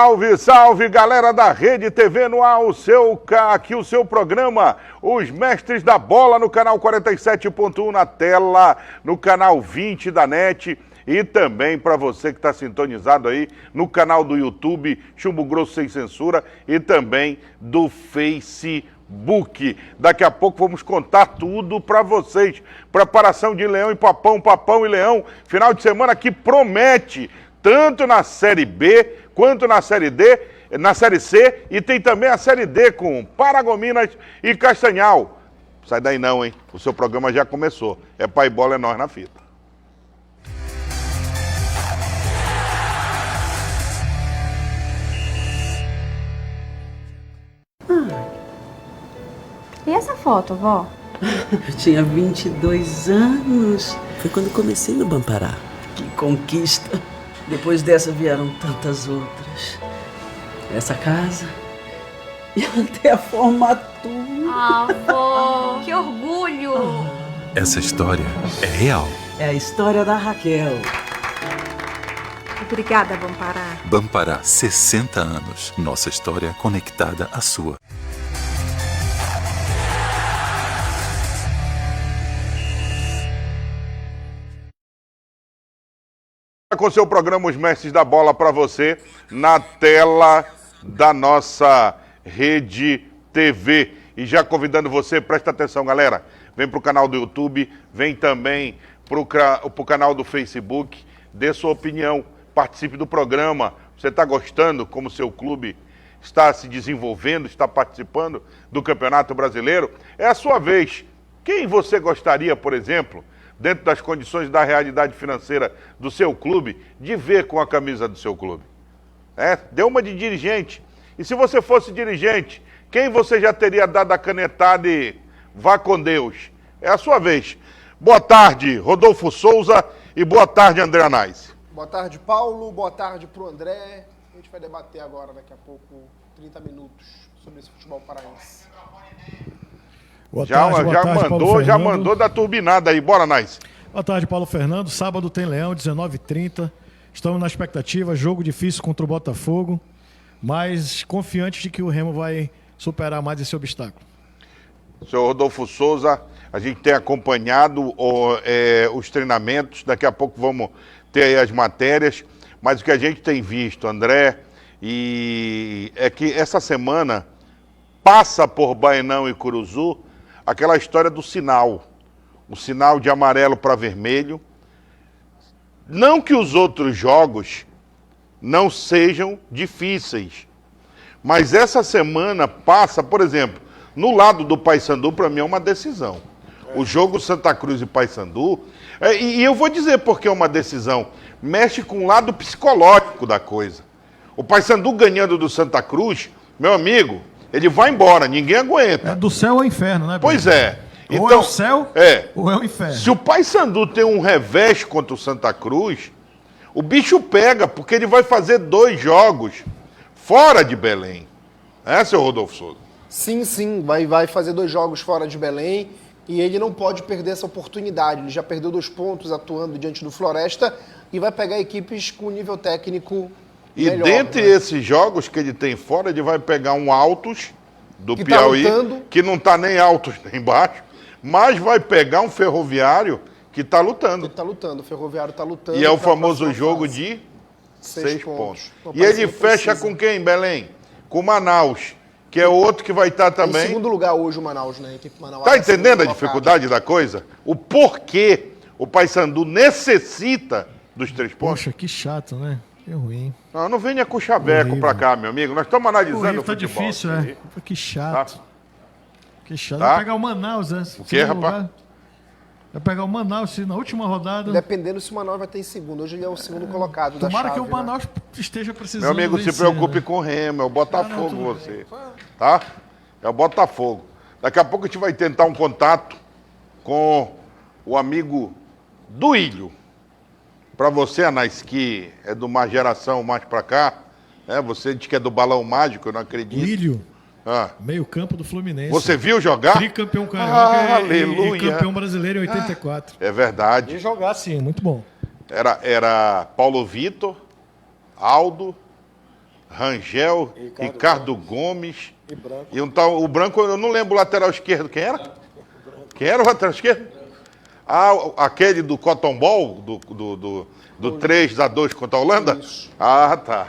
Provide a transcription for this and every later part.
Salve, salve, galera da Rede TV no ar, aqui o seu programa, Os Mestres da Bola, no canal 47.1 na tela, no canal 20 da NET e também para você que está sintonizado aí no canal do YouTube, Chumbo Grosso Sem Censura, e também do Facebook. Daqui a pouco vamos contar tudo para vocês. Preparação de Leão e Papão, Papão e Leão, final de semana que promete, tanto na Série B quanto na Série D, na Série C, e tem também a Série D com Paragominas e Castanhal. Sai daí não, hein? O seu programa já começou. É pai bola, é nós na fita. E essa foto, vó? Eu tinha 22 anos. Foi quando comecei no Bampará. Que conquista! Depois dessa vieram tantas outras. Essa casa e até a formatura. Ah, vó, que orgulho! Essa história é real. É a história da Raquel. Obrigada, Bampará. Bampará, 60 anos. Nossa história conectada à sua. Com seu programa Os Mestres da Bola para você na tela da nossa Rede TV. E já convidando você, presta atenção, galera, vem para o canal do YouTube, vem também para o canal do Facebook, dê sua opinião, participe do programa. Você está gostando como seu clube está se desenvolvendo, está participando do Campeonato Brasileiro? É a sua vez. Quem você gostaria, por exemplo, dentro das condições da realidade financeira do seu clube, de ver com a camisa do seu clube? Dê uma de dirigente. E se você fosse dirigente, quem você já teria dado a canetada e vá com Deus? É a sua vez. Boa tarde, Rodolfo Souza, e boa tarde, André Anais. Boa tarde, Paulo. Boa tarde pro André. A gente vai debater agora, daqui a pouco, 30 minutos, sobre esse futebol paraense. Já mandou da turbinada aí. Bora, Nais. Boa tarde, Paulo Fernando. Sábado tem Leão, 19h30. Estamos na expectativa. Jogo difícil contra o Botafogo, mas confiantes de que o Remo vai superar mais esse obstáculo. Senhor Rodolfo Souza, a gente tem acompanhado os treinamentos. Daqui a pouco vamos ter aí as matérias. Mas o que a gente tem visto, André, é que essa semana passa por Baenão e Curuzu aquela história do sinal. O sinal de amarelo para vermelho. Não que os outros jogos não sejam difíceis, mas essa semana passa, por exemplo, no lado do Paysandu, para mim é uma decisão. O jogo Santa Cruz e Paysandu, e eu vou dizer porque é uma decisão, mexe com o lado psicológico da coisa. O Paysandu ganhando do Santa Cruz, meu amigo, ele vai embora, ninguém aguenta. É do céu ao inferno, né? Pois é. Ou então, é o céu, ou é o inferno. Se o Paysandu tem um revés contra o Santa Cruz, o bicho pega, porque ele vai fazer 2 jogos fora de Belém. Seu Rodolfo Souza? Sim, vai fazer 2 jogos fora de Belém e ele não pode perder essa oportunidade. Ele já perdeu 2 pontos atuando diante do Floresta e vai pegar equipes com nível técnico melhor. E dentre esses jogos que ele tem fora, ele vai pegar um Altos do que Piauí, tá que não está nem Altos nem baixo, mas vai pegar um Ferroviário que está lutando. O Ferroviário está lutando. E é o famoso jogo de 6 pontos. E ele fecha com quem, Belém? Com Manaus, que é outro que vai estar também. Em segundo lugar hoje o Manaus, né? A equipe Manaus. Tá entendendo a dificuldade da coisa? O porquê o Paysandu necessita dos 3 pontos? Poxa, que chato, né? Que ruim. Não venha com o chaveco pra cá, meu amigo. Nós estamos analisando o tá futebol. Difícil, né? Que chato. Tá? Que chato. Tá? Vai pegar o Manaus, né? O quê, rapaz? Vai pegar o Manaus na última rodada. Dependendo se o Manaus vai ter em segundo. Hoje ele é o segundo colocado da chave. Tomara que o Manaus esteja precisando. Meu amigo, vencer, se preocupe né? com o Remo, é o Botafogo você. Tá? É o Botafogo. Daqui a pouco a gente vai tentar um contato com o amigo do Ilho. Para você, Anais, que é de uma geração mais para cá, você diz que é do Balão Mágico, eu não acredito. O Ilho. Meio campo do Fluminense. Você viu jogar? Tricampeão carioca aleluia. E campeão brasileiro em 84. É verdade. E jogar sim, muito bom. Era Paulo Vitor, Aldo, Rangel, Ricardo Gomes e um tal, o Branco, eu não lembro o lateral esquerdo, quem era? Quem era o lateral esquerdo? Ah, aquele do Cotton Ball, do 3-2 contra a Holanda? Ah, tá.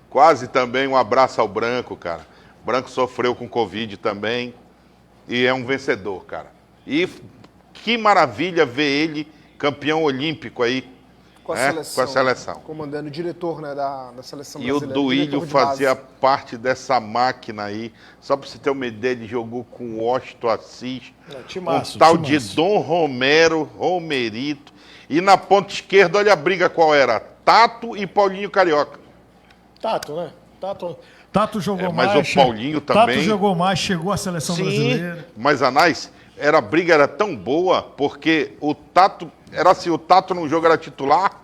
Quase também, um abraço ao Branco, cara. O Branco sofreu com Covid também e é um vencedor, cara. E que maravilha ver ele campeão olímpico aí. Com a né? seleção. Com a seleção. Comandando o diretor, né, da seleção E o brasileira. Duílio diretor de fazia base. parte dessa máquina aí. Só pra você ter uma ideia, ele jogou com o Washington Assis, timaço, um tal timaço. de Dom Romero, Romerito. E na ponta esquerda, olha a briga qual era. Tato e Paulinho Carioca. Tato, né? Tato jogou mas mais. o Paulinho também. Tato jogou mais, chegou à seleção brasileira. Mas Anais, a briga era tão boa, porque o Tato, era assim, o Tato num jogo era titular,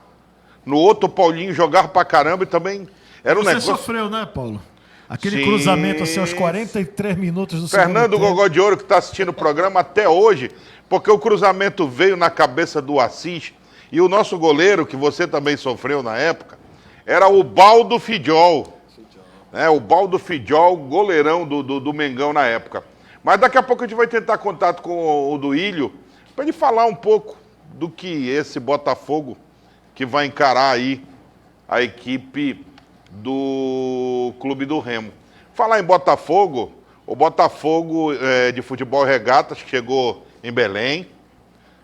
no outro o Paulinho jogava pra caramba e também era um Você negócio... sofreu, né, Paulo? Aquele Sim. cruzamento assim aos 43 minutos do Fernando segundo tempo. Gogó de Ouro, que está assistindo o programa até hoje, porque o cruzamento veio na cabeça do Assis, e o nosso goleiro, que você também sofreu na época, era o Baldo Fidjol. O Baldo Fidjol, goleirão do Mengão na época. Mas daqui a pouco a gente vai tentar contato com o Duílio, para ele falar um pouco do que esse Botafogo que vai encarar aí a equipe do Clube do Remo. Falar em Botafogo, o Botafogo de futebol e regatas que chegou em Belém.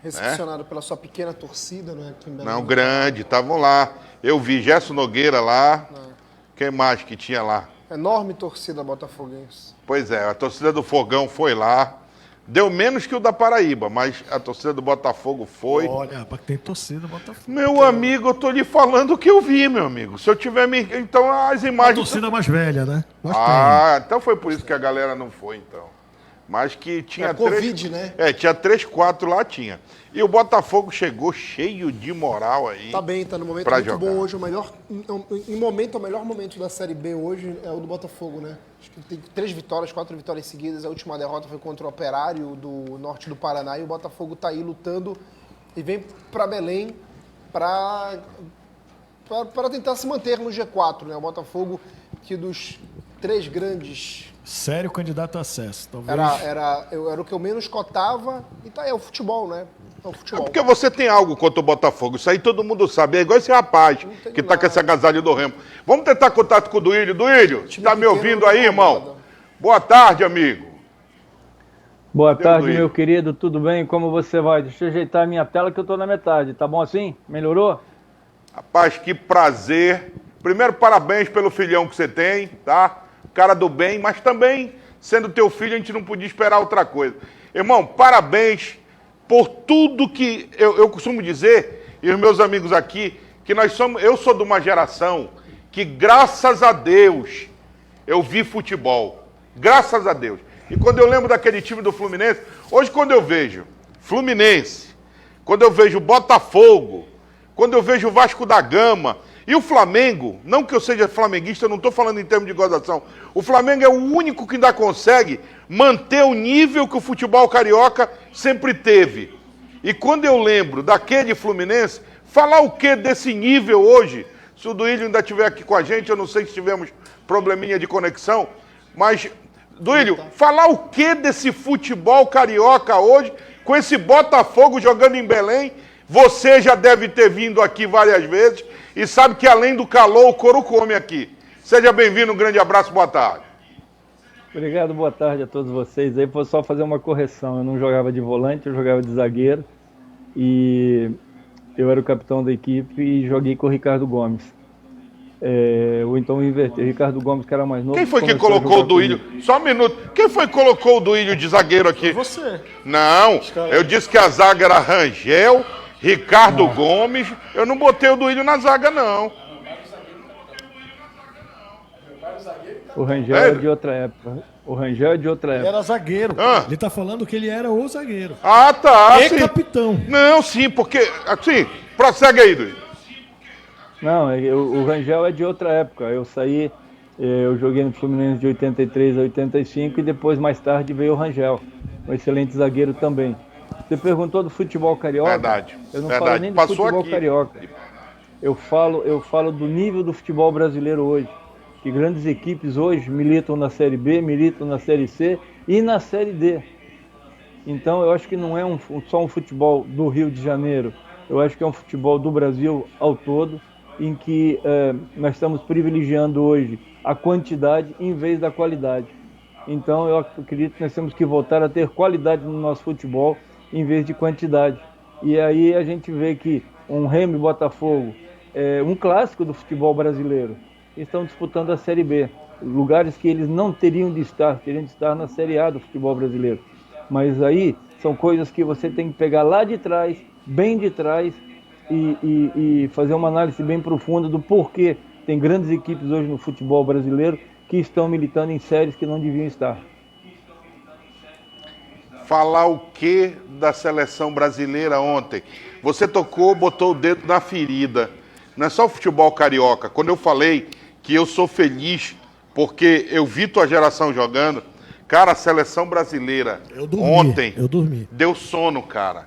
Recepcionado pela sua pequena torcida, né? Aqui em Belém. Não, grande, estavam lá. Eu vi Gerson Nogueira lá. Quem mais que tinha lá? Enorme torcida botafoguense. Pois é, a torcida do Fogão foi lá. Deu menos que o da Paraíba, mas a torcida do Botafogo foi. Olha, rapaz, tem torcida, Botafogo. Meu amigo, eu tô lhe falando o que eu vi, meu amigo. Se eu tiver... Então as A imagens... torcida mais velha, né? Mas Então foi por isso que a galera não foi, então. Mas que tinha É Covid, né? tinha 3, 4 lá, tinha. E o Botafogo chegou cheio de moral aí. Tá bem, tá no momento pra muito jogar. bom hoje. O melhor momento da Série B hoje é o do Botafogo, né? Acho que tem 3 vitórias, 4 vitórias seguidas. A última derrota foi contra o Operário do norte do Paraná. E o Botafogo tá aí lutando e vem para Belém para tentar se manter no G4, né? O Botafogo, que dos 3 grandes... sério candidato a acesso. Talvez. Era o que eu menos cotava. E tá aí, é o futebol, né? É o futebol. Porque você tem algo contra o Botafogo. Isso aí todo mundo sabe. É igual esse rapaz que tá com esse agasalho do Remo. Vamos tentar contato com o Duílio. Duílio, Time tá me pequeno ouvindo não aí, irmão? incomoda. Boa tarde, amigo. Boa tarde, Duílio. meu querido. Tudo bem? Como você vai? Deixa eu ajeitar a minha tela que eu tô na metade. Tá bom assim? Melhorou? Rapaz, que prazer. Primeiro, parabéns pelo filhão que você tem, tá? Cara do bem, mas também, sendo teu filho, a gente não podia esperar outra coisa. Irmão, parabéns por tudo que eu costumo dizer, e os meus amigos aqui, que eu sou de uma geração que, graças a Deus, eu vi futebol. Graças a Deus. E quando eu lembro daquele time do Fluminense, hoje quando eu vejo Fluminense, quando eu vejo Botafogo, quando eu vejo Vasco da Gama, e o Flamengo, não que eu seja flamenguista, eu não estou falando em termos de gozação, o Flamengo é o único que ainda consegue manter o nível que o futebol carioca sempre teve. E quando eu lembro daquele Fluminense, falar o que desse nível hoje? Se o Duílio ainda estiver aqui com a gente, eu não sei se tivemos probleminha de conexão, mas, Duílio, falar o que desse futebol carioca hoje, com esse Botafogo jogando em Belém? Você já deve ter vindo aqui várias vezes e sabe que além do calor, o couro come aqui. Seja bem-vindo, um grande abraço, boa tarde. Obrigado, boa tarde a todos vocês. Aí vou só fazer uma correção. Eu não jogava de volante, eu jogava de zagueiro. E eu era o capitão da equipe e joguei com o Ricardo Gomes. Ou então inverter. Ricardo Gomes, que era mais novo. Quem foi que começou a colocou o jogar Duílio? comigo. Só um minuto. Quem foi que colocou o Duílio de zagueiro aqui? Você. Não, eu disse que a zaga era Rangel, Ricardo Gomes. Eu não botei o Duílio na zaga, não. O Rangel é de outra época. O Rangel é de outra Ele época. era zagueiro. Ah. Ele tá falando que ele era o zagueiro. Ah, tá. E sim. capitão. Não, sim, porque... Assim, prossegue aí, Duílio. Não, o Rangel é de outra época. Eu saí, eu joguei no Fluminense de 83 a 85 e depois, mais tarde, veio o Rangel. Um excelente zagueiro também. Você perguntou do futebol carioca? Verdade, Eu não verdade. falo nem do Passou futebol aqui. carioca. Eu falo do nível do futebol brasileiro hoje. que grandes equipes hoje militam na Série B, militam na Série C e na Série D. Então eu acho que não é só um futebol do Rio de Janeiro, eu acho que é um futebol do Brasil ao todo, em que nós estamos privilegiando hoje a quantidade em vez da qualidade. Então eu acredito que nós temos que voltar a ter qualidade no nosso futebol em vez de quantidade. E aí a gente vê que um Remo e Botafogo, um clássico do futebol brasileiro, estão disputando a Série B, lugares que eles não teriam de estar na Série A do futebol brasileiro. Mas aí são coisas que você tem que pegar lá de trás, bem de trás, e fazer uma análise bem profunda do porquê tem grandes equipes hoje no futebol brasileiro que estão militando em séries que não deviam estar. Falar o que da seleção brasileira ontem? Você botou o dedo na ferida. Não é só o futebol carioca. Quando eu falei que eu sou feliz porque eu vi tua geração jogando, cara, a seleção brasileira ontem deu sono, cara.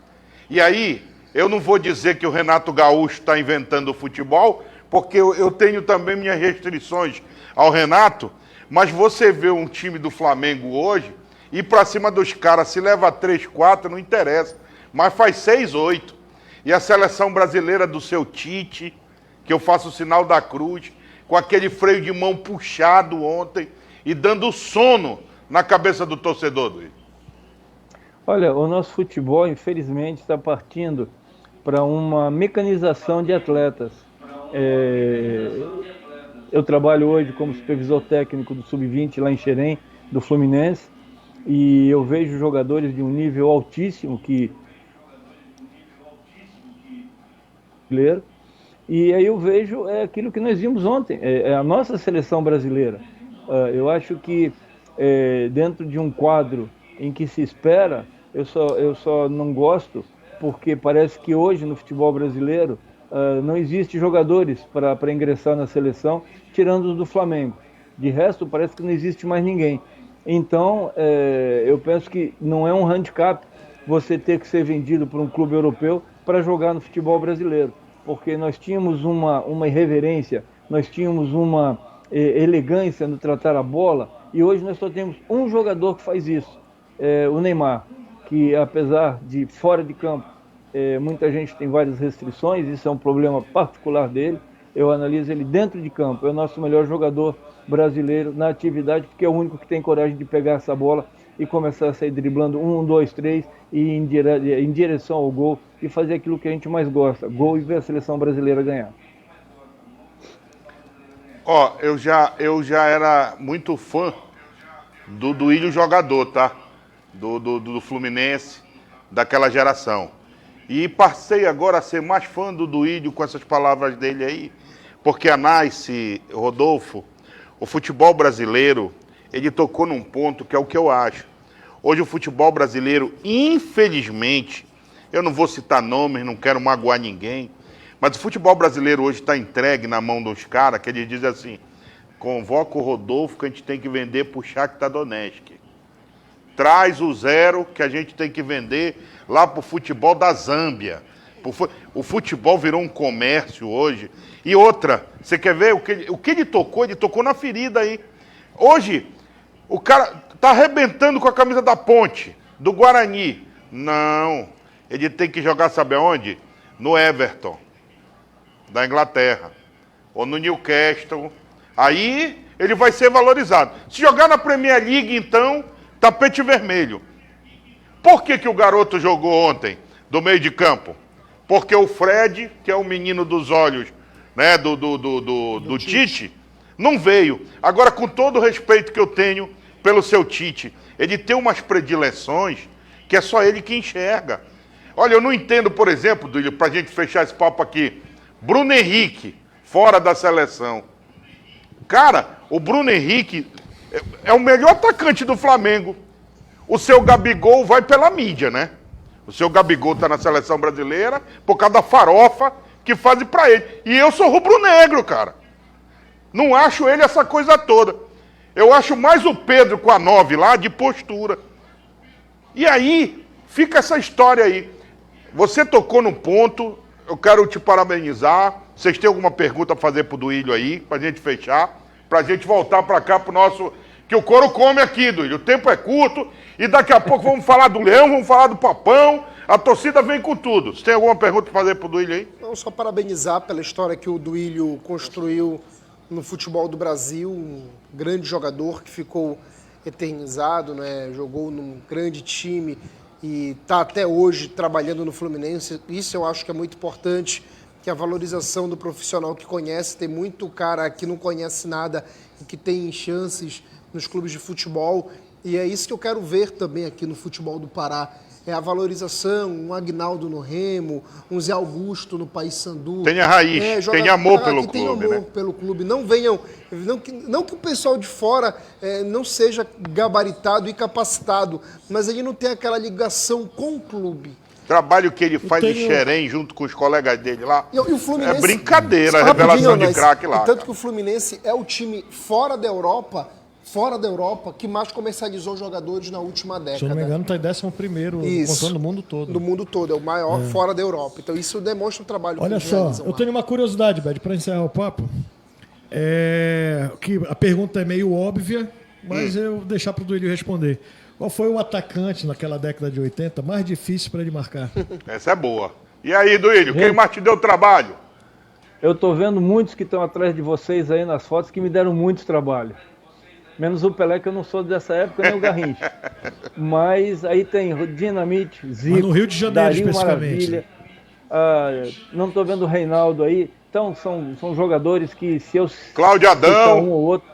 E aí, eu não vou dizer que o Renato Gaúcho está inventando o futebol, porque eu tenho também minhas restrições ao Renato, mas você vê um time do Flamengo hoje, ir pra cima dos caras, se leva 3, 4, não interessa, mas faz 6, 8. E a seleção brasileira do seu Tite, que eu faço o sinal da cruz, com aquele freio de mão puxado ontem e dando sono na cabeça do torcedor, Luiz. Olha, o nosso futebol, infelizmente, está partindo para uma mecanização de atletas. Eu trabalho hoje como supervisor técnico do Sub-20 lá em Xerém, do Fluminense, e eu vejo jogadores de um nível altíssimo e aí eu vejo aquilo que nós vimos ontem, a nossa seleção brasileira. Eu acho que dentro de um quadro em que se espera, eu só não gosto porque parece que hoje no futebol brasileiro não existe jogadores para ingressar na seleção, tirando os do Flamengo. De resto, parece que não existe mais ninguém. Então, eu penso que não é um handicap você ter que ser vendido por um clube europeu para jogar no futebol brasileiro, porque nós tínhamos uma irreverência, nós tínhamos uma elegância no tratar a bola, e hoje nós só temos um jogador que faz isso, o Neymar, que apesar de fora de campo, muita gente tem várias restrições, isso é um problema particular dele. Eu analiso ele dentro de campo, é o nosso melhor jogador brasileiro na atividade, porque é o único que tem coragem de pegar essa bola e começar a sair driblando 1, 2, 3 e ir em direção ao gol e fazer aquilo que a gente mais gosta, gol, e ver a seleção brasileira ganhar. Ó, eu já era muito fã do Duílio jogador, tá? Do Fluminense, daquela geração. E passei agora a ser mais fã do Duílio com essas palavras dele aí, porque a Nice, Rodolfo, o futebol brasileiro, ele tocou num ponto que é o que eu acho. Hoje o futebol brasileiro, infelizmente, eu não vou citar nomes, não quero magoar ninguém, mas o futebol brasileiro hoje está entregue na mão dos caras, que eles dizem assim, convoca o Rodolfo que a gente tem que vender pro Shakhtar Donetsk. Traz o Zero que a gente tem que vender lá pro futebol da Zâmbia. O futebol virou um comércio hoje. E outra, você quer ver o que ele tocou na ferida aí. Hoje, o cara tá arrebentando com a camisa da Ponte, do Guarani. Não, ele tem que jogar, sabe aonde? No Everton, da Inglaterra, ou no Newcastle. Aí ele vai ser valorizado. Se jogar na Premier League, então, tapete vermelho. Por que o garoto jogou ontem, do meio de campo? Porque o Fred, que é o menino dos olhos, né, do Tite, não veio. Agora, com todo o respeito que eu tenho pelo seu Tite, ele tem umas predileções que é só ele que enxerga. Olha, eu não entendo, por exemplo, para a gente fechar esse papo aqui, Bruno Henrique, fora da seleção. Cara, o Bruno Henrique é o melhor atacante do Flamengo. O seu Gabigol vai pela mídia, né? O seu Gabigol tá na seleção brasileira por causa da farofa que fazem pra ele. E eu sou rubro-negro, cara. Não acho ele essa coisa toda. Eu acho mais o Pedro com a 9 lá de postura. E aí, fica essa história aí. Você tocou no ponto, eu quero te parabenizar. Vocês têm alguma pergunta a fazer pro Duílio aí, pra gente fechar? pra gente voltar pra cá pro nosso... Que o couro come aqui, Duílio. O tempo é curto e daqui a pouco vamos falar do Leão, vamos falar do Papão. A torcida vem com tudo. Você tem alguma pergunta pra fazer pro Duílio aí? Não, só parabenizar pela história que o Duílio construiu no futebol do Brasil, um grande jogador que ficou eternizado, né? Jogou num grande time e está até hoje trabalhando no Fluminense. Isso eu acho que é muito importante, que a valorização do profissional que conhece. Tem muito cara que não conhece nada e que tem chances nos clubes de futebol, e é isso que eu quero ver também aqui no futebol do Pará. É a valorização, um Aguinaldo no Remo, um Zé Augusto no Paysandu. Tenha raiz, tenha amor pelo tem clube, amor né? pelo clube. Não venham, não que o pessoal de fora não seja gabaritado e capacitado, mas ele não tem aquela ligação com o clube. O trabalho que ele faz em Xerém, junto com os colegas dele lá, E o Fluminense, é brincadeira, a rapidinho, revelação de mas- craque lá. e tanto que o Fluminense é o time fora da Europa, que mais comercializou jogadores na última década. Se eu não me engano, está em 11º, Isso. contando o mundo todo. Do mundo todo, é o maior fora da Europa. Então isso demonstra o trabalho que Olha eles só, realizam eu lá. tenho uma curiosidade, Bed, para encerrar o papo. Que a pergunta é meio óbvia, mas eu vou deixar para o Duílio responder. Qual foi o atacante naquela década de 80 mais difícil para ele marcar? Essa é boa. E aí, Duílio, quem mais te deu trabalho? Eu tô vendo muitos que estão atrás de vocês aí nas fotos que me deram muito trabalho. Menos o Pelé, que eu não sou dessa época, nem o Garrincha. Mas aí tem Dinamite, Zico, Mas no Rio de Janeiro, Darinho especificamente. Maravilha. Não tô vendo o Reinaldo aí. Então são jogadores que, se eu Cláudio citar Adão. um ou outro...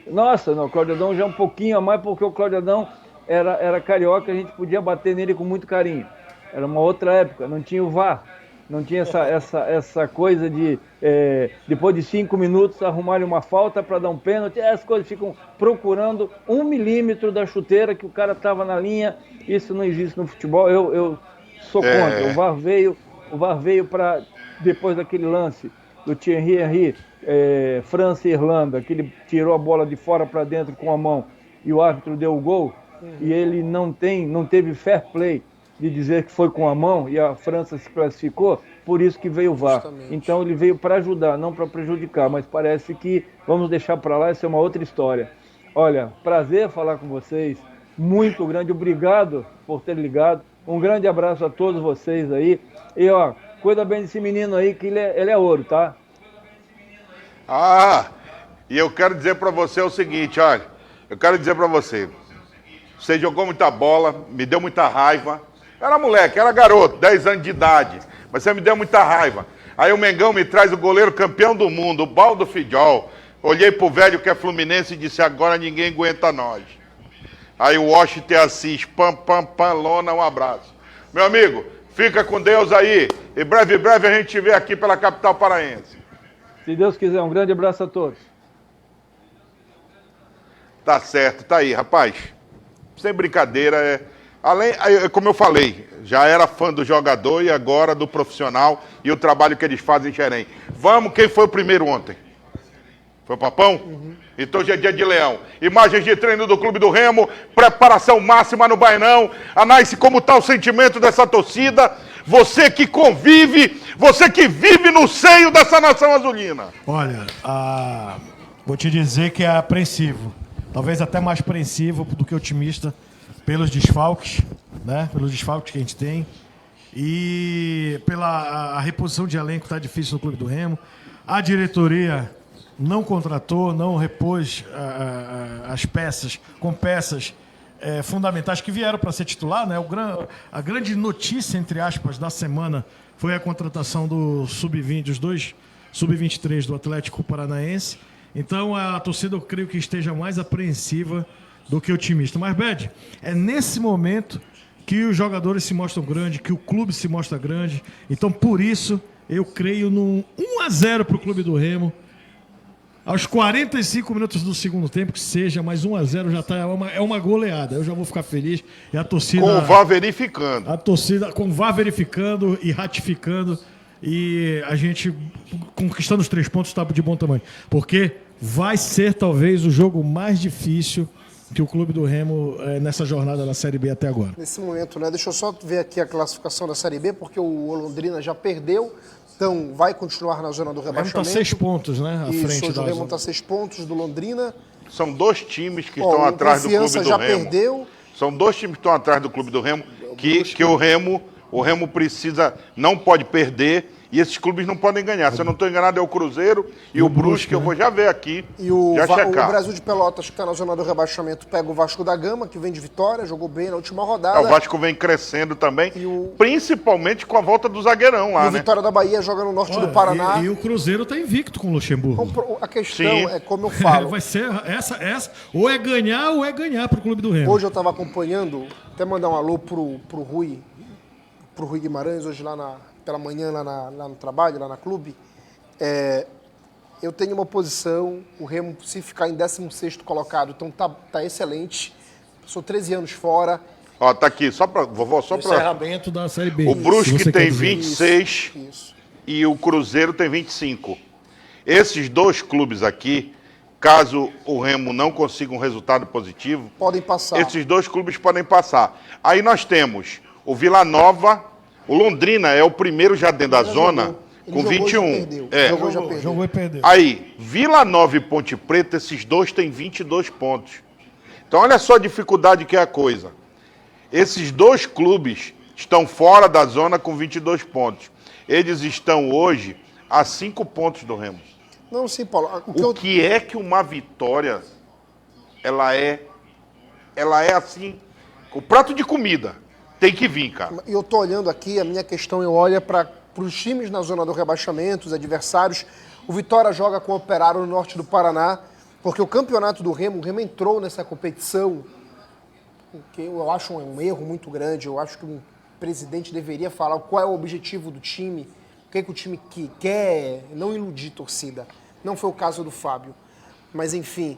Nossa, não, o Cláudio Adão já é um pouquinho a mais, porque o Cláudio Adão era carioca, a gente podia bater nele com muito carinho. Era uma outra época, não tinha o VAR. Não tinha essa coisa de, depois de 5 minutos, arrumarem uma falta para dar um pênalti. As coisas ficam procurando 1 milímetro da chuteira que o cara estava na linha. Isso não existe no futebol. Eu sou contra. O VAR veio para, depois daquele lance do Thierry Henry, França e Irlanda, que ele tirou a bola de fora para dentro com a mão e o árbitro deu o gol, e ele não teve fair play de dizer que foi com a mão e a França se classificou, por isso que veio o VAR. Justamente. Então ele veio para ajudar, não para prejudicar, mas parece que vamos deixar para lá, essa é uma outra história. Olha, prazer falar com vocês, muito grande, obrigado por ter ligado, um grande abraço a todos vocês aí, e ó, cuida bem desse menino aí, que ele é ouro, tá? E eu quero dizer pra você o seguinte, olha, você jogou muita bola, me deu muita raiva. Era moleque, era garoto, 10 anos de idade, mas você me deu muita raiva. Aí o Mengão me traz o goleiro campeão do mundo, o Baldo Fidjol. Olhei pro velho que é fluminense e disse, agora ninguém aguenta nós. Aí o Washington Assis, pam, lona, um abraço. Meu amigo, fica com Deus aí. E breve a gente te vê aqui pela capital paraense. Se Deus quiser, um grande abraço a todos. Tá certo, tá aí, rapaz. Sem brincadeira, como eu falei, já era fã do jogador e agora do profissional e o trabalho que eles fazem em Xerém. Vamos, quem foi o primeiro ontem? Foi o Papão? Então hoje é dia de Leão. Imagens de treino do Clube do Remo, preparação máxima no Bainão. Análise, como está o sentimento dessa torcida? Você que convive, você que vive no seio dessa nação azulina. Olha, vou te dizer que é apreensivo. Talvez até mais apreensivo do que otimista pelos desfalques, né? Pelos desfalques que a gente tem. E pela a reposição de elenco está difícil no Clube do Remo. A diretoria não contratou, não repôs as peças com peças fundamentais que vieram para ser titular, né? A grande notícia, entre aspas, da semana foi a contratação do Sub-20, dos dois Sub-23 do Atlético Paranaense. Então a torcida, eu creio que esteja mais apreensiva do que otimista. Mas, Bed, é nesse momento que os jogadores se mostram grandes, que o clube se mostra grande. Então, por isso, eu creio num 1-0 para o Clube do Remo. Aos 45 minutos do segundo tempo, que seja, mas 1-0 já tá, é uma goleada. Eu já vou ficar feliz. E a torcida... Com o VAR verificando. A torcida com o VAR verificando e ratificando. E a gente conquistando os 3 pontos está de bom tamanho. Porque vai ser talvez o jogo mais difícil que o Clube do Remo nessa jornada da Série B até agora. Nesse momento, né? Deixa eu só ver aqui a classificação da Série B, porque o Londrina já perdeu vai continuar na zona do O Remo está rebaixamento. 6 pontos, né? À Isso, frente hoje da o Remo zona. está 6 pontos do Londrina. São 2 times que Ó, estão o atrás do clube Confiança do já Remo. perdeu. São 2 times que estão atrás do clube do Remo, que o Remo precisa, não pode perder, e esses clubes não podem ganhar. Se eu não estou enganado, é o Cruzeiro e o Brusque, eu vou já ver aqui, E o já checar. Brasil de Pelotas, que está na zona do rebaixamento, pega o Vasco da Gama, que vem de vitória, jogou bem na última rodada. O Vasco vem crescendo também, E o- principalmente com a volta do zagueirão E lá, o né? Vitória da Bahia joga no norte do Paraná. E o Cruzeiro está invicto com o Luxemburgo. Então, a questão Sim. é, como eu falo, Vai ser essa. Ou é ganhar para o clube do Remo. hoje eu estava acompanhando, até mandar um alô pro Rui Guimarães, hoje pela manhã lá no trabalho, lá na clube. Eu tenho uma posição, o Remo, se ficar em 16º colocado, então tá excelente. Sou 13 anos fora. Ó, tá aqui, vovó, só pra... Encerramento da Série B. O se Brusque você tem quer dizer. 26 Isso. e o Cruzeiro tem 25. Esses 2 clubes aqui, caso o Remo não consiga um resultado positivo, Podem passar. esses 2 clubes podem passar. Aí nós temos o Vila Nova, o Londrina é o primeiro já dentro da zona, Ele com jogou e já 21. perdeu. É. Jogou e já perdeu. Jogou e perdeu. Aí, Vila Nova e Ponte Preta, esses 2 têm 22 pontos. Então olha só a dificuldade que é a coisa. Esses 2 clubes estão fora da zona com 22 pontos. Eles estão hoje a 5 pontos do Remo. Não, sim, Paulo. O que é que uma vitória, ela é assim, o prato de comida tem que vir, cara. E eu tô olhando aqui, a minha questão, eu olho para os times na zona do rebaixamento, os adversários. O Vitória joga com o Operário no norte do Paraná, porque o campeonato do Remo, o Remo entrou nessa competição, que eu acho um erro muito grande. Eu acho que um presidente deveria falar qual é o objetivo do time, o que o time quer, não iludir torcida. Não foi o caso do Fábio. Mas, enfim,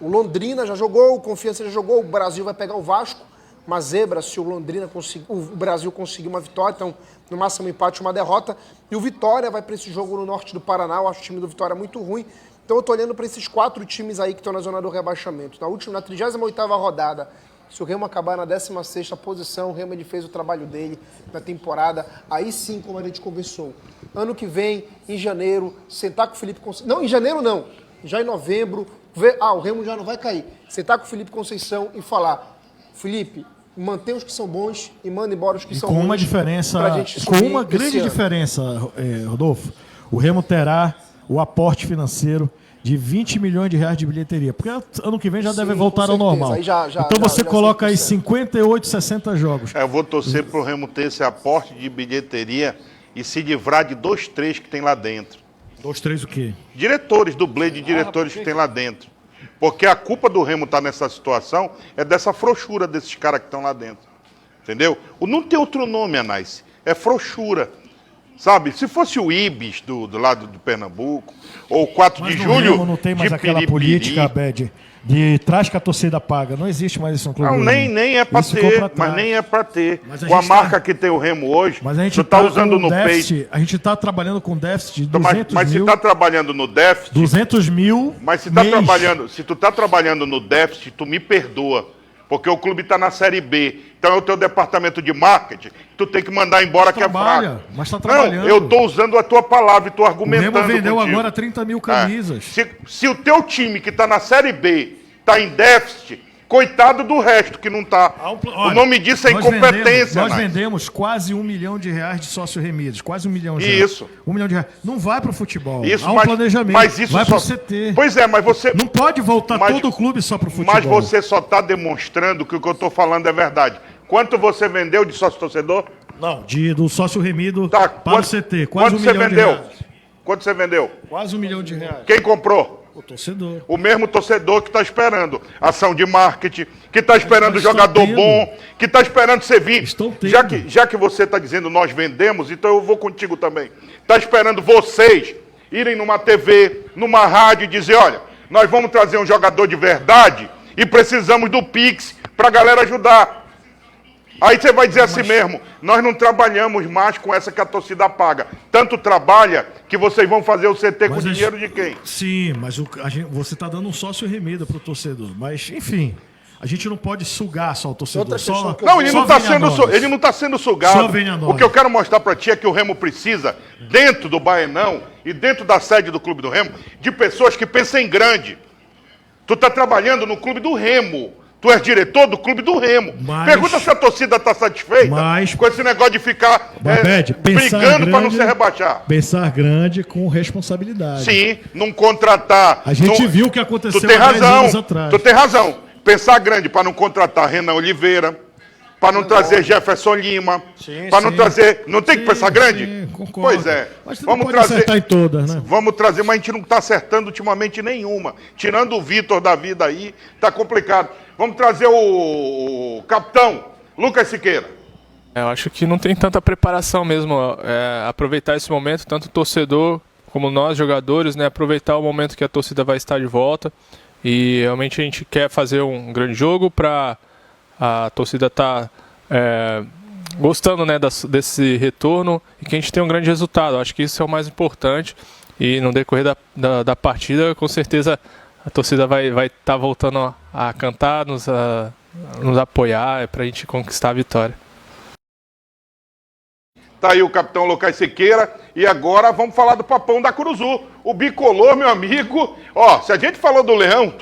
o Londrina já jogou, o Confiança já jogou, o Brasil vai pegar o Vasco, uma zebra se o Brasil conseguir uma vitória, então, no máximo um empate, uma derrota. E o Vitória vai para esse jogo no norte do Paraná, eu acho o time do Vitória muito ruim. Então eu tô olhando para esses 4 times aí que estão na zona do rebaixamento. Na 38ª rodada, se o Remo acabar na 16ª posição, o Remo ele fez o trabalho dele na temporada. Aí sim, como a gente conversou, ano que vem, em janeiro, sentar com o Felipe Conceição... Não, em janeiro não, já em novembro, o Remo já não vai cair. Sentar com o Felipe Conceição e falar, Felipe, mantém os que são bons e manda embora os que são Com ruins. uma diferença, pra gente com subir uma esse grande ano. diferença, Rodolfo. O Remo terá o aporte financeiro de 20 milhões de reais de bilheteria, porque ano que vem já Sim, deve com voltar ao certeza. normal. Aí já então você coloca aí 100%. 58, 60 jogos. Eu vou torcer pro Remo ter esse aporte de bilheteria e se livrar de 2, 3 que tem lá dentro. 2, 3 o quê? Diretores, dublê de diretores que tem lá dentro. Porque a culpa do Remo estar nessa situação é dessa frouxura desses caras que estão lá dentro. Entendeu? Não tem outro nome, Anais. É frouxura. Sabe? Se fosse o Ibis do lado do Pernambuco, ou o 4 Mas de no julho. Remo não tem mais de aquela Piripiri. política, Bed, de traz que a torcida paga. Não existe mais isso no clube. Não, do Remo. nem é pra Isso ficou ter, pra trás. mas nem é pra ter. Mas a Com a gente marca tá- que tem o Remo hoje, Mas a gente tu tá usando com no déficit, peito. a gente está trabalhando com déficit de 200 Mas se mil. tá trabalhando no déficit, 200 mil. mas se tá mês. trabalhando, se tu tá trabalhando no déficit, tu me perdoa. Porque o clube tá na Série B. Então é o teu departamento de marketing, tu tem que mandar embora que é Trabalha, fraco. mas tá Não, trabalhando. eu tô usando a tua palavra e tô O argumentando Remo vendeu contigo. agora 30 mil É. camisas. Se o teu time que tá na Série B tá em déficit, coitado do resto que não tá. O nome disso é nós incompetência, Nós né? vendemos quase R$1 milhão de sócio remidos. Quase R$1 milhão. Já. Isso. R$1 milhão de reais. Não vai pro futebol. Isso, Há um mas- planejamento. mas isso vai só- pro CT. Pois é, mas você. Não pode voltar Mas- todo o clube só pro futebol. Mas você só está demonstrando que o que eu estou falando é verdade. Quanto você vendeu de sócio-torcedor? Não, do sócio remido Tá, para o CT. Quase quanto R$1 você milhão vendeu? de reais. Quanto você vendeu? Quase R$1 milhão de reais. Quem comprou? O torcedor. O mesmo torcedor que está esperando ação de marketing, que está esperando Mas jogador estão tendo. bom, que está esperando você vir. Estão tendo. Já que você está dizendo nós vendemos, então eu vou contigo também. Está esperando vocês irem numa TV, numa rádio e dizer, olha, nós vamos trazer um jogador de verdade e precisamos do Pix para a galera ajudar. Aí você vai dizer assim mesmo, nós não trabalhamos mais com essa que a torcida paga. Tanto trabalha que vocês vão fazer o CT com Mas dinheiro de quem? Sim, mas você está dando um sócio remido pro torcedor. Mas, enfim, A gente não pode sugar só o torcedor. Outra questão que eu- Não, ele não está venha a nós. ele não tá sendo sugado. Só venha a nós. O que eu quero mostrar para ti é que o Remo precisa, dentro do Baenão e dentro da sede do Clube do Remo, de pessoas que pensem grande. Tu tá trabalhando no Clube do Remo. Tu és diretor do Clube do Remo. Mas- Pergunta se a torcida está satisfeita Mas- com esse negócio de ficar Babete, pensar brigando para não grande- se rebaixar. Pensar grande com responsabilidade. Sim, não contratar. A gente não- viu o que aconteceu Tu tem há 10 razão. anos atrás. Tu tem razão. Pensar grande para não contratar Renan Oliveira, para não trazer Jefferson Lima, para não sim. trazer. Não tem que Sim, pensar grande? sim, concordo. Pois é. Mas tu não pode acertar em todas, né? Vamos trazer, mas a gente não está acertando ultimamente nenhuma. Tirando o Vitor da vida aí, tá complicado. Vamos trazer o capitão, Lucas Siqueira. Eu acho que não tem tanta preparação mesmo. Aproveitar esse momento, tanto o torcedor como nós, jogadores, né? Aproveitar o momento que a torcida vai estar de volta. E realmente a gente quer fazer um grande jogo para a torcida estar gostando, né, desse retorno e que a gente tenha um grande resultado. Eu acho que isso é o mais importante. E no decorrer da partida, com certeza a torcida vai estar voltando a cantar, nos apoiar para a gente conquistar a vitória. Tá aí o capitão Lucas Siqueira. E agora vamos falar do papão da Curuzu. O bicolor, meu amigo. Ó, se a gente falou do Leão,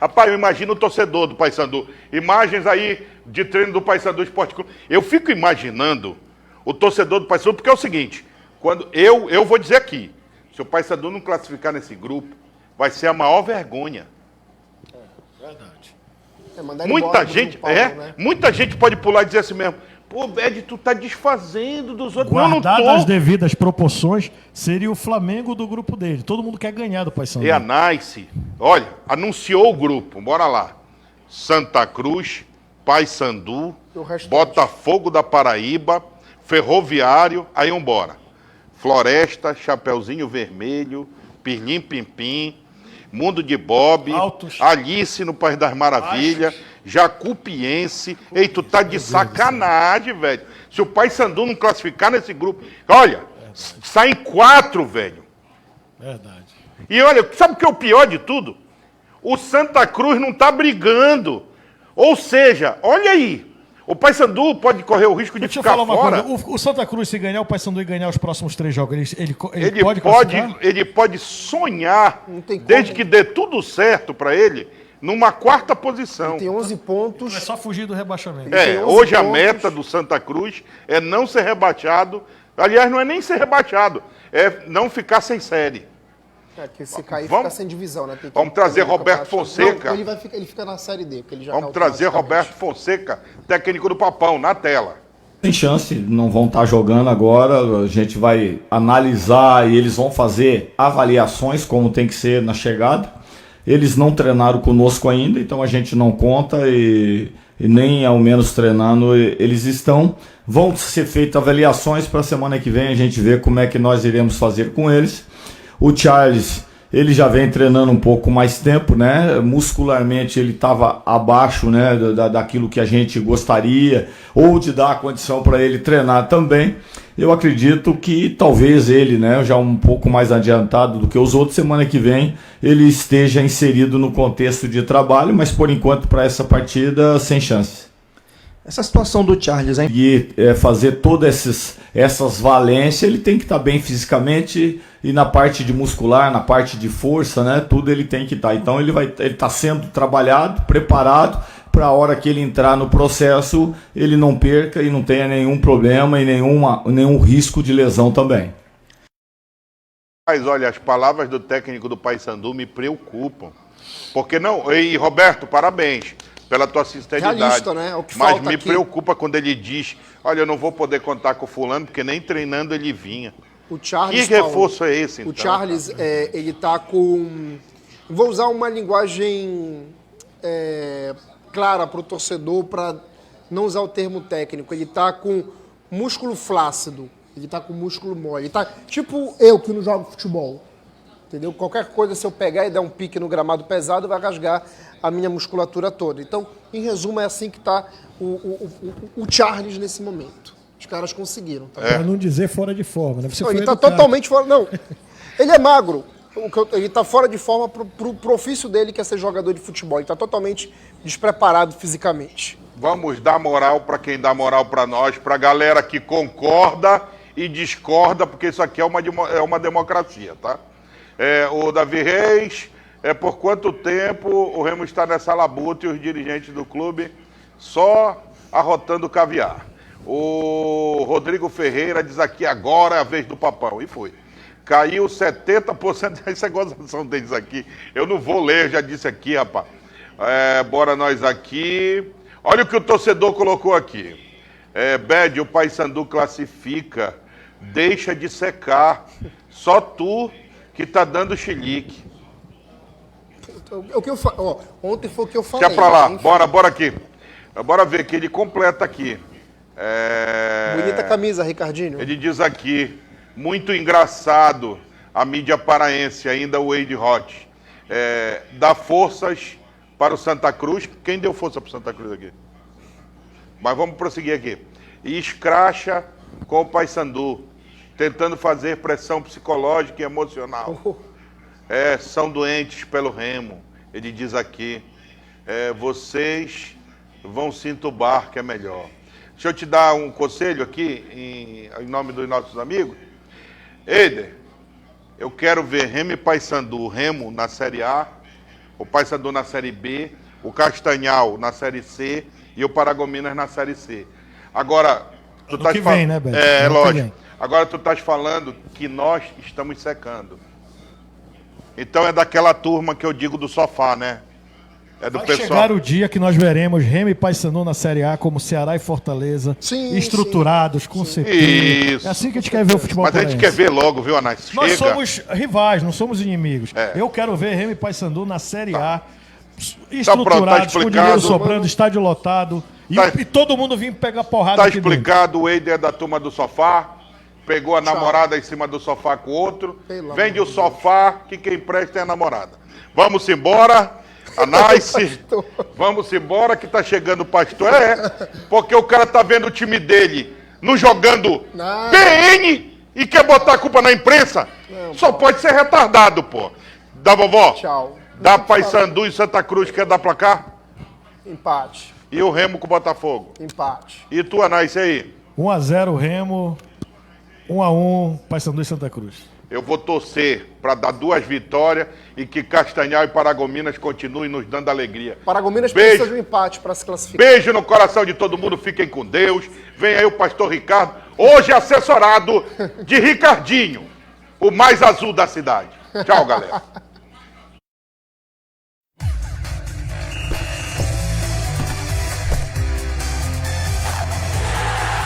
rapaz, eu imagino o torcedor do Paysandu. Imagens aí de treino do Paysandu Esporte Clube. Eu fico imaginando o torcedor do Paysandu, porque é o seguinte, quando eu vou dizer aqui, se o Paysandu não classificar nesse grupo, vai ser a maior vergonha. mandar ele embora do São Paulo, né? Muita gente pode pular e dizer assim mesmo, pô, Bed, tu tá desfazendo dos outros. Guardadas Não, não as tô. devidas proporções, seria o Flamengo do grupo dele. Todo mundo quer ganhar do Paysandu. E a Nice, olha, anunciou o grupo, bora lá. Santa Cruz, Paysandu, E o restante? Botafogo da Paraíba, Ferroviário, aí vambora. Floresta, Chapeuzinho Vermelho, Pirlim Pimpim, Mundo de Bob, Altos. Alice no País das Maravilhas, Jacupiense. Ei, tu tá de sacanagem, velho. Se o Paysandu não classificar nesse grupo, olha, saem 4, velho. Verdade. E olha, sabe o que é o pior de tudo? O Santa Cruz não está brigando. Ou seja, olha aí, o Paysandu pode correr o risco de Deixa eu ficar falar uma fora. coisa. O Santa Cruz, se ganhar o Paysandu e ganhar os próximos 3 jogos, ele classificar? Ele pode sonhar, Não tem como. desde que dê tudo certo para ele, numa 4ª posição. Tem 11 pontos. É só fugir do rebaixamento. tem 11 Hoje a pontos. meta do Santa Cruz é não ser rebaixado. Aliás, não é nem ser rebaixado, é não ficar sem série. Que se cair, Vamos- fica sem divisão, né? Tem que- vamos trazer tem que- Roberto Fonseca. Não, ele fica na Série D, porque ele já Vamos tá trazer automaticamente. Roberto Fonseca, técnico do Papão, na tela. Tem chance, não vão estar jogando agora, a gente vai analisar e eles vão fazer avaliações como tem que ser na chegada. Eles não treinaram conosco ainda, então a gente não conta e nem ao menos treinando eles estão. Vão ser feitas avaliações para a semana que vem a gente ver como é que nós iremos fazer com eles. O Charles, ele já vem treinando um pouco mais tempo, né? Muscularmente ele estava abaixo, né, daquilo que a gente gostaria, ou de dar a condição para ele treinar também. Eu acredito que talvez ele, né, já um pouco mais adiantado do que os outros, semana que vem ele esteja inserido no contexto de trabalho, mas por enquanto para essa partida sem chance. Essa situação do Charles, hein? E fazer todas essas valências, ele tem que estar bem fisicamente e na parte de muscular, na parte de força, né? Tudo ele tem que estar. Então ele está sendo trabalhado, preparado para a hora que ele entrar no processo, ele não perca e não tenha nenhum problema e nenhum risco de lesão também. Mas olha, as palavras do técnico do Paysandu me preocupam. Porque não, e Roberto, parabéns pela tua sinceridade. Realista, né? É o que Mas falta me aqui. preocupa quando ele diz, olha, eu não vou poder contar com o fulano, porque nem treinando ele vinha. O Charles, Que reforço é esse, então? O Charles, ele tá com... Vou usar uma linguagem clara para o torcedor, para não usar o termo técnico. Ele tá com músculo flácido, ele tá com músculo mole. Ele tá tipo eu que não jogo futebol. Entendeu? Qualquer coisa, se eu pegar e der um pique no gramado pesado, vai rasgar a minha musculatura toda. Então, em resumo, é assim que está o Charles nesse momento. Os caras conseguiram. Tá? Pra não dizer fora de forma, né? Você Não, foi ele está educado. totalmente fora. Não, ele é magro. Ele tá fora de forma pro ofício dele, que é ser jogador de futebol. Ele tá totalmente despreparado fisicamente. Vamos dar moral para quem dá moral para nós, para a galera que concorda e discorda, porque isso aqui é uma democracia, tá? O Davi Reis, por quanto tempo o Remo está nessa labuta e os dirigentes do clube só arrotando caviar? O Rodrigo Ferreira diz aqui, agora é a vez do papão, e foi. Caiu 70%, essa é a gozação deles aqui, eu não vou ler, eu já disse aqui, rapaz. Bora nós aqui. Olha o que o torcedor colocou aqui. Bed, o Paysandu classifica, deixa de secar, só tu que tá dando chilique. Ontem foi o que eu falei. Deixa pra lá, bora aqui. Bora ver que ele completa aqui. Bonita camisa, Ricardinho. Ele diz aqui, muito engraçado a mídia paraense, ainda o Wade Hot. Dá forças para o Santa Cruz. Quem deu força para o Santa Cruz aqui? Mas vamos prosseguir aqui. E escracha com o Paysandu, tentando fazer pressão psicológica e emocional. São doentes pelo Remo. Ele diz aqui, vocês vão se entubar, que é melhor. Deixa eu te dar um conselho aqui, em nome dos nossos amigos. Eider, eu quero ver Remo e Paysandu, o Remo na Série A, o Paysandu na Série B, o Castanhal na Série C e o Paragominas na Série C. Agora, tu estás falando... vem, né, Beto? Lógico. Agora tu estás falando que nós estamos secando. Então é daquela turma que eu digo do sofá, né? É do Vai pessoal. chegar o dia que nós veremos Remo e Paysandu na Série A como Ceará e Fortaleza, estruturados, com CT. Isso. É assim que a gente quer ver o futebol Mas a gente quer ver logo, viu, Anais? Nós Chega. somos rivais, não somos inimigos. Eu quero ver Remo e Paysandu na Série A, pronto, estruturados, tá com dinheiro explicado. sobrando, estádio lotado, e todo mundo vir pegar porrada Tá aqui dentro. explicado, o Eider é da turma do sofá, pegou a namorada em cima do sofá com o outro, vende o sofá, que quem presta é a namorada. Vamos embora, Anais, vamos embora que tá chegando o pastor. Porque o cara tá vendo o time dele não jogando PN e quer botar a culpa na imprensa. Só pode ser retardado, pô. Da vovó? Tchau. Da Paysandu e Santa Cruz, quer dar placar? Empate. E o Remo com o Botafogo? Empate. E tu, Anais, aí? 1-0 Remo, 1-1 Paysandu e Santa Cruz. Eu vou torcer para dar 2 vitórias e que Castanhal e Paragominas continuem nos dando alegria. Paragominas Beijo. precisa de um empate para se classificar. Beijo no coração de todo mundo, fiquem com Deus. Vem aí o pastor Ricardo, hoje assessorado de Ricardinho, o mais azul da cidade. Tchau, galera.